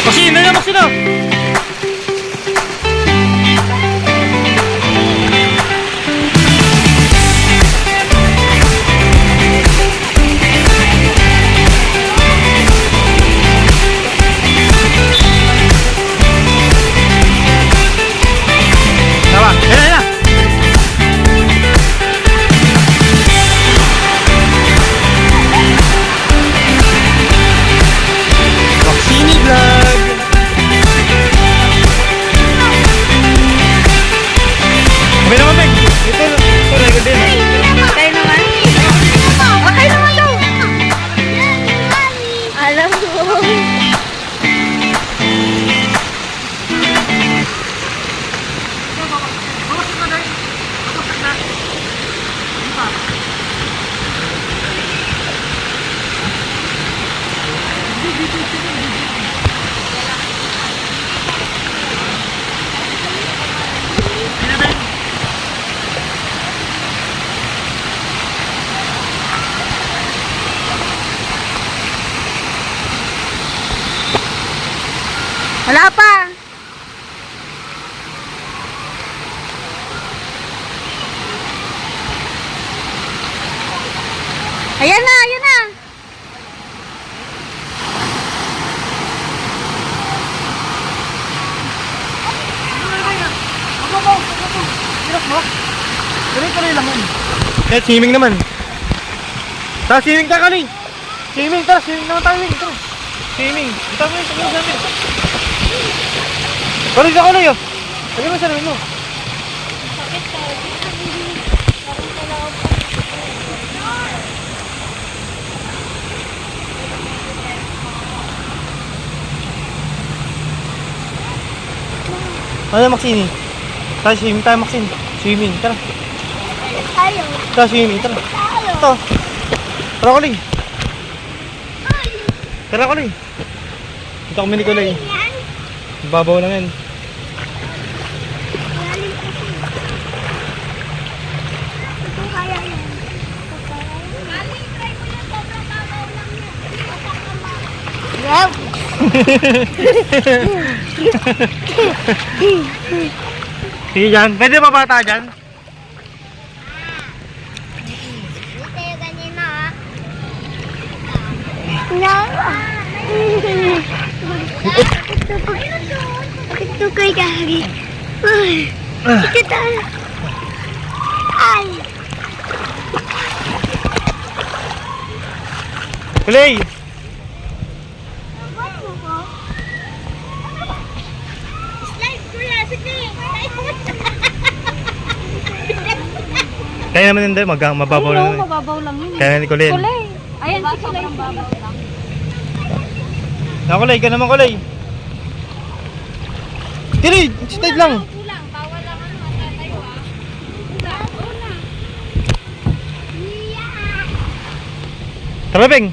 Maksino na, maksino! Tama, yan na! Maksini Vlog! Okay naman, Meg. Ito record din. Okay naman? Okay naman daw. Alam ko. Wala pa. Ayan na, ayan na. Eh, swimming naman. Tara, swimming tayo kali. Swimming, tara, swimming naman tayo. Tara. Swimming. Ito mo yung swimming namin. Balik na kulay oh. Lagyan mo sa namin mo. Ano Maxine? Tara, swimming tayo Maxine. Swimming, tara. Ayaw. Tara, swimming, tara. Ito. Tara kulay. Tara kulay. Ito kami ni kulay. Babaw lang yan. Wow. Sige dyan. Pwede ba bata dyan? No. Ito kay Gagi. Ito tayo. Ay. Kulay! Slide ko yan. Sige. Kaya naman hindi. Mababaw lang yun. Mababaw lang yun. Kaya ni Kulay. Kulay. Ayan si Kulay. Mababaw lang. Kulay, ka naman Kulay. Kulay, stay lang. Kulang. Bawal lang ano. Matatayo ah. Kulang. Tara, Beng.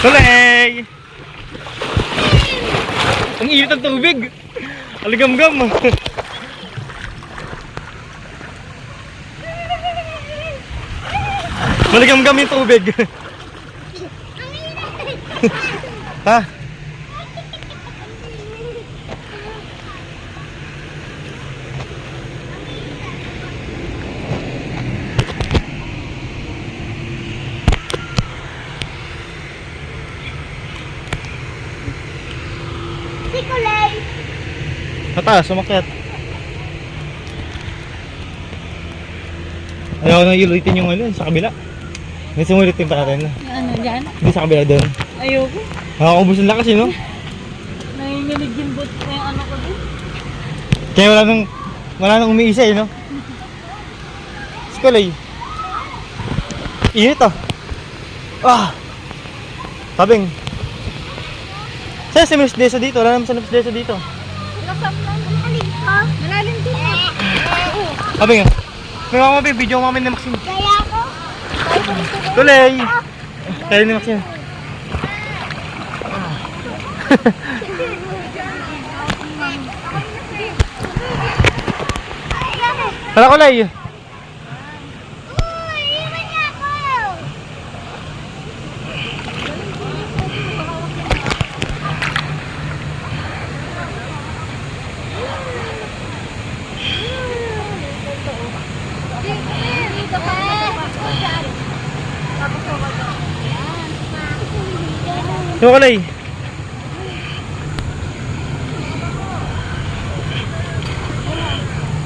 Kulay! Ang init ng tubig. Aligam-gam. Maligam-gam yung tubig. Ha? Si Kulay. Mataas, sumakyat. Ayaw na ilutin yung ano, sa kabila. May sumulitin pa natin. Ano dyan? Hindi sa kabila doon. Ayoko. Nakakubos ng lakas no? Nanginginig yung boot na yung ano ko din. Kaya wala nang umiisa no? Skulay. Init ah. Ah! Tabing. Saan si Miss Desa dito? Wala naman sa Miss Desa dito. Lasap lang. Malalim ha? Malalim din ha? Oo. Tabing ah. May mga mabing video mo kami ni Maxine. Kaya ako? Kulay! Kaya ni Maxine. Tara Kulay! Uy, iwan niya ako! Yung kulay.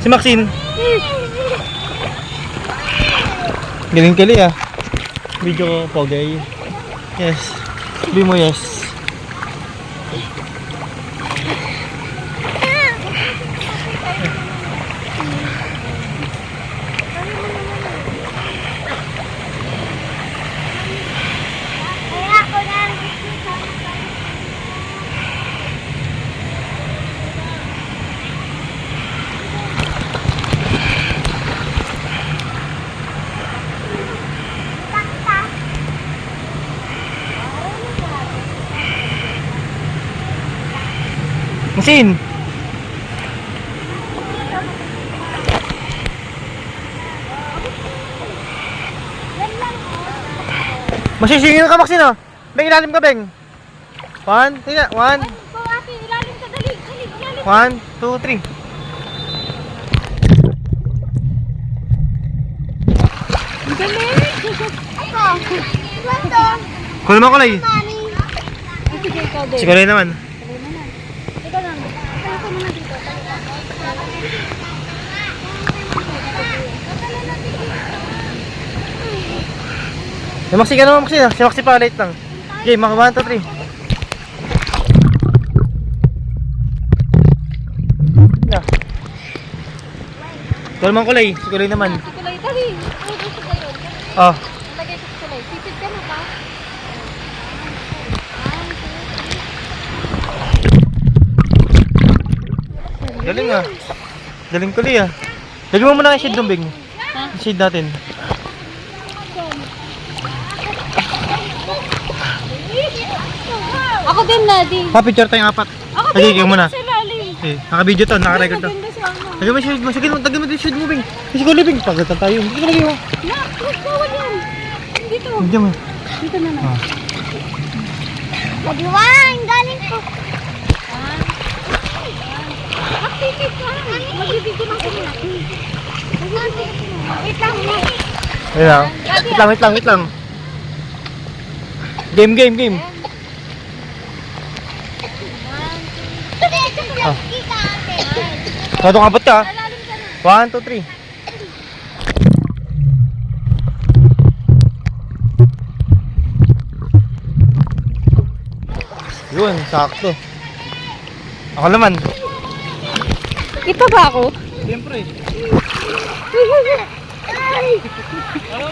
Si Maxine. Galing kali ah. Video ko pogay. Yes. Sabi mo yes. Kaya ako na. Maxine. Masisingil ka Maxine oh. Beng, ilalim ka Beng. 1, tingnan. 1, Ikaw ate, ilalim ka. Dali, dali, ilalim. 1, 2, 3. Ang galing. Ako. Ito. Kunin mo kulay. Mami. Sige, ikaw din. Si kulay naman. Ikaw naman. Ako naman dito. Si Maxine ka naman Maxine ah. Si Maxine pa late lang. Okay, mga 1, 2, 3. Yeah. Ito naman kulay. Si kulay naman. Si Kulay, dali. Uy, si Kulay. Oh. Lagay sa Kulay. Sipit ka na ba? Galing ah. Galing kulay ah. Lagyan mo muna yung shade ng Beng. Yung shade natin. Ako din, Daddy. Pa-picture tayong 4. Ako Lagay din. ka muna. Sa lalim. Okay, naka-video to, naka-record to. Maganda sa ano. Lagyan mo yung shade mo. Sige, lagyan mo yung shade mo Beng. Kasi kulay Beng. Pagkatan tayo. Hindi ka lagay mo. Nak, bawal yan. Dito. Hindi mo. Dito na Ah. Pag-iwan, galing ko. Activity ka. Magbibigyo ng kumula. Wait lang. Ayun ah. Wait lang. Game. Ah. Kadong abot ka. 1, 2, 3. Yun, sakto. Ako naman. Ito ba ako? Siyempre.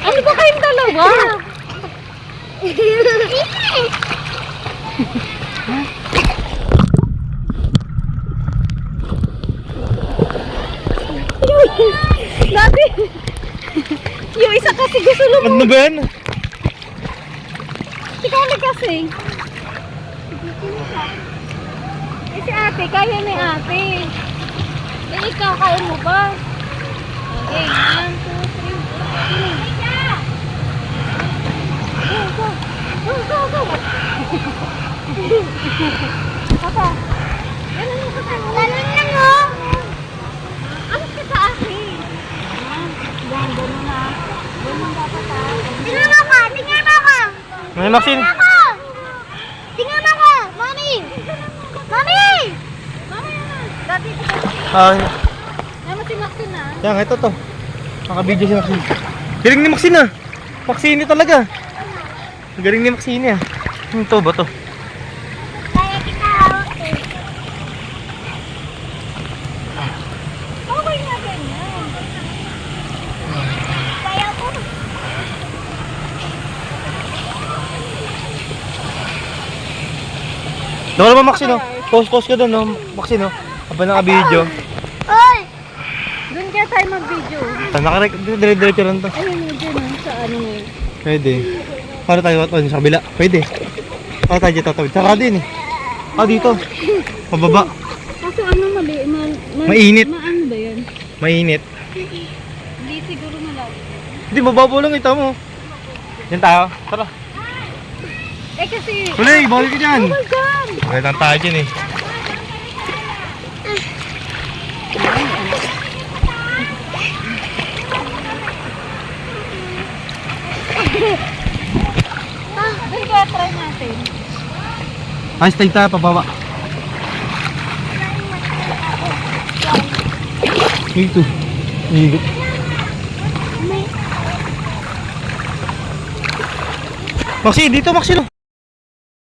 Ano ba kayong dalawa? Dati, yung isa kasi gusto lumabas. Ano ba yan? Tikali kasi. Eh si ate, kaya ni ate. Eh ikaw, kaya mo ba? Okay, 1, 2, 3. Go. Papa. Ganun lang oh. Alas ka sa akin. Ganun na. Ganun dapat ah. Tingnan mo ka. May Maxine. Tingnan mo. Mami. Dati ko. Ah, Ano si Maxine na? yan, ito to. Naka-video si Maxine. Galing ni Maxine ah. Maxine talaga. Galing ni Maxine ah. Ito ba to? Kaya kita okay. Okay na ganyan. Kaya ko. Doon naman Maxine oh. Post ka doon no. Maxine oh. Habang naka-video. Oy! Doon kaya tayo mag-video. Naka-dire-diretso lang to. Ayun, dyan sa ano ngayon. Pwede. Para tayo sa kabila. Pwede. Para tayo dito tatawid. Saka din eh. Dito. Pababa. Kaso ano mali? Mainit. Maano ba yan? Mainit. Hindi siguro malalim. Hindi, mababaw lang ito mo. Yan tayo. Tara. Eh kasi... Kulay, bawal ka dyan. Oh my God! Kaya lang tayo dyan eh. Doon kaya try natin. High tide tayo, pababa. Ito. Igot. Maxi, dito Maxi no.